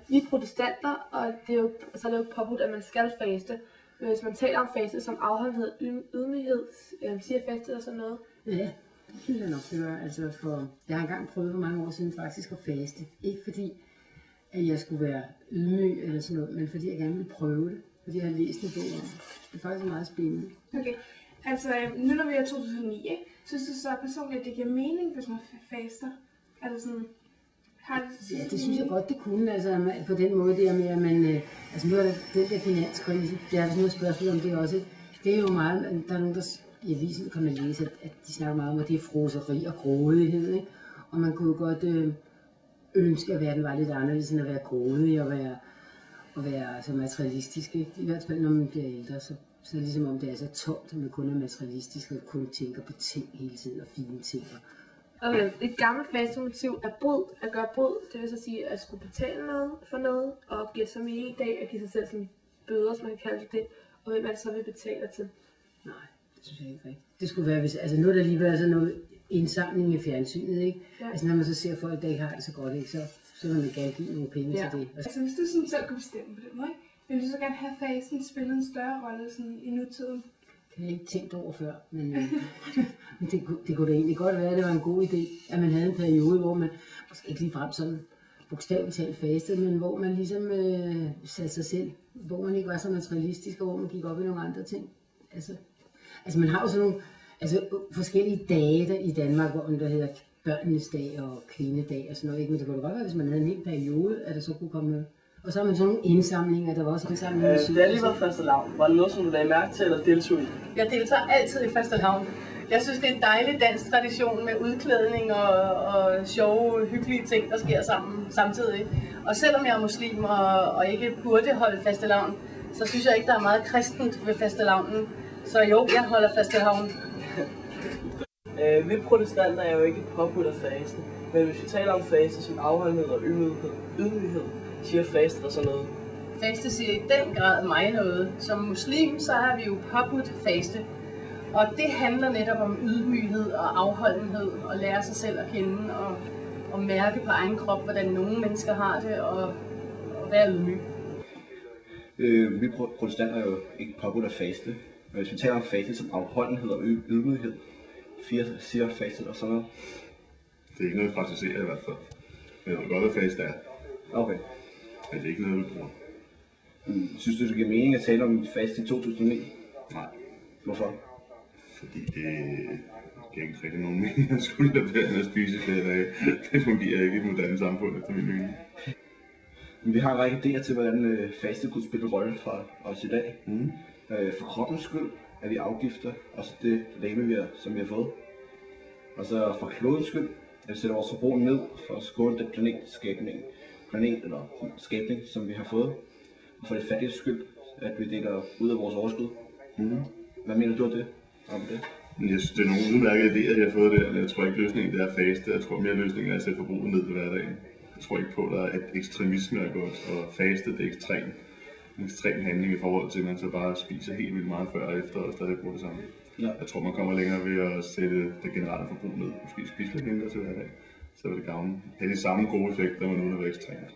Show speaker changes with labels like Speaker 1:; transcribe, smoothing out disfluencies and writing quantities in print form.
Speaker 1: Vi er protestanter, og det er jo, så er det jo påbudt, at man skal faste. Men hvis man taler om faste som afholdenhed, ydmyghed, siger faste eller sådan noget?
Speaker 2: Ja, det synes jeg nok, det var. Altså jeg har engang prøvet for mange år siden faktisk at faste. Ikke fordi, at jeg skulle være ydmyg eller sådan noget, men fordi jeg gerne ville prøve det. Fordi jeg har læst en bog om det. Det er faktisk meget spændende.
Speaker 3: Okay, altså nu når vi er 2009, ikke? Synes du så personligt, at det giver mening, hvis man faster? Altså sådan,
Speaker 2: ja, det synes jeg godt, det kunne. Altså på den måde der med, at man... altså nu er der den der finanskrise. Det er sådan noget spørgsmål om det også. Det er jo meget... Der er nogen, der i avisen kan man læse, at de snakker meget om, at det er froseri og grådighed, ikke? Og man kunne jo godt ønske, at verden var lidt anderledes end at være grådig og være så materialistisk. Ikke? I hvert fald når man bliver ældre, så er det ligesom om det er så tomt, at man kun er materialistisk og kun tænker på ting hele tiden og fine ting.
Speaker 1: Okay, et gammelt fastemotiv er brud, at gøre brud, det vil så sige at skulle betale noget for noget, og give sig mening i dag at give sig selv sådan bøder, som man kan kalde det, og hvem er det så, vi betaler til?
Speaker 2: Nej, det synes jeg ikke rigtigt. Det skulle være, hvis, altså nu er der lige været sådan noget indsamling i fjernsynet, ikke? Ja. Altså når man så ser folk, der ikke har det så godt, ikke? Så vil man gerne give nogle penge til det.
Speaker 3: Altså hvis du sådan selv kunne bestemme på den måde, ville du så gerne have fasten spillet en større rolle sådan i nutiden?
Speaker 2: Det har jeg ikke tænkt over før, men det kunne da egentlig godt være, at det var en god idé, at man havde en periode, hvor man måske ikke ligefrem sådan bogstaveligt talt fastede, men hvor man ligesom satte sig selv, hvor man ikke var så materialistisk, og hvor man gik op i nogle andre ting. Altså man har jo sådan nogle forskellige dage der i Danmark, hvor der hedder børnenes dag og kvindedag og sådan noget, ikke? Men det kunne da godt være, hvis man havde en hel periode, at der så kunne komme noget. Og så har man sådan nogle indsamlinger, der var også indsamlinger i
Speaker 4: Det er lige været fastelavn. Var det noget, som du lagde mærke til eller deltog i?
Speaker 5: Jeg deltager altid i fastelavn. Jeg synes, det er en dejlig dansk tradition med udklædning og sjove, hyggelige ting, der sker samtidig. Og selvom jeg er muslim og ikke burde holde fastelavn, så synes jeg ikke, der er meget kristent ved fastelavnen. Så jo, jeg holder fastelavn.
Speaker 4: Vi protestanter er jo ikke påbudt at faste, men hvis vi taler om faste som afholdenhed og ydmyghed, siger faste der så noget?
Speaker 5: Faste siger i den grad mig noget. Som muslim, så har vi jo påbudt faste. Og det handler netop om ydmyghed og afholdenhed, og lære sig selv at kende og mærke på egen krop, hvordan nogle mennesker har det, og være ydmyg.
Speaker 6: Vi protestanter er jo ikke påbudt at faste. Men hvis vi taler om faste som afholdenhed og ydmyghed, siger faste og sådan noget?
Speaker 7: Det er ikke noget, vi praktiserer i hvert fald. Men jeg ved godt, hvad faste er.
Speaker 6: Okay.
Speaker 7: Men det er ikke noget, vi bruger.
Speaker 6: Synes du, det giver mening at tale om faste i 2009?
Speaker 7: Nej.
Speaker 6: Hvorfor?
Speaker 7: Fordi det giver ikke rigtig nogen mening at skulle lade være med at spise flere dage. Det fungerer ikke i et moderne samfund, efter min mening.
Speaker 6: Vi har en række idéer til, hvordan faste kunne spille en rolle for os i dag. For kroppens skyld er vi afgifter, også det legeme, som vi har fået. Og så for klodens skyld, at vi sætter vores forbrug ned for at skåne den planet eller skabning, som vi har fået. Og for det fattige skyld, at vi deler ud af vores overskud. Hvad mener du om det?
Speaker 7: Jeg synes, det er nogle udmærkede idéer, jeg har fået der, men jeg tror ikke, løsningen er at faste. Jeg tror mere, løsningen er at sætte forbruget ned i hverdagen. Jeg tror ikke på, at der er et ekstremisme er godt, og faste det er en ekstrem handling i forhold til, at man så bare spiser helt vildt meget før og efter og stadig bruger det samme. Ja. Jeg tror, man kommer længere ved at sætte det generelle forbrug ned, måske spise lidt mindre til hverdag, så vil det have de samme gode effekter, men uden at være ekstremt.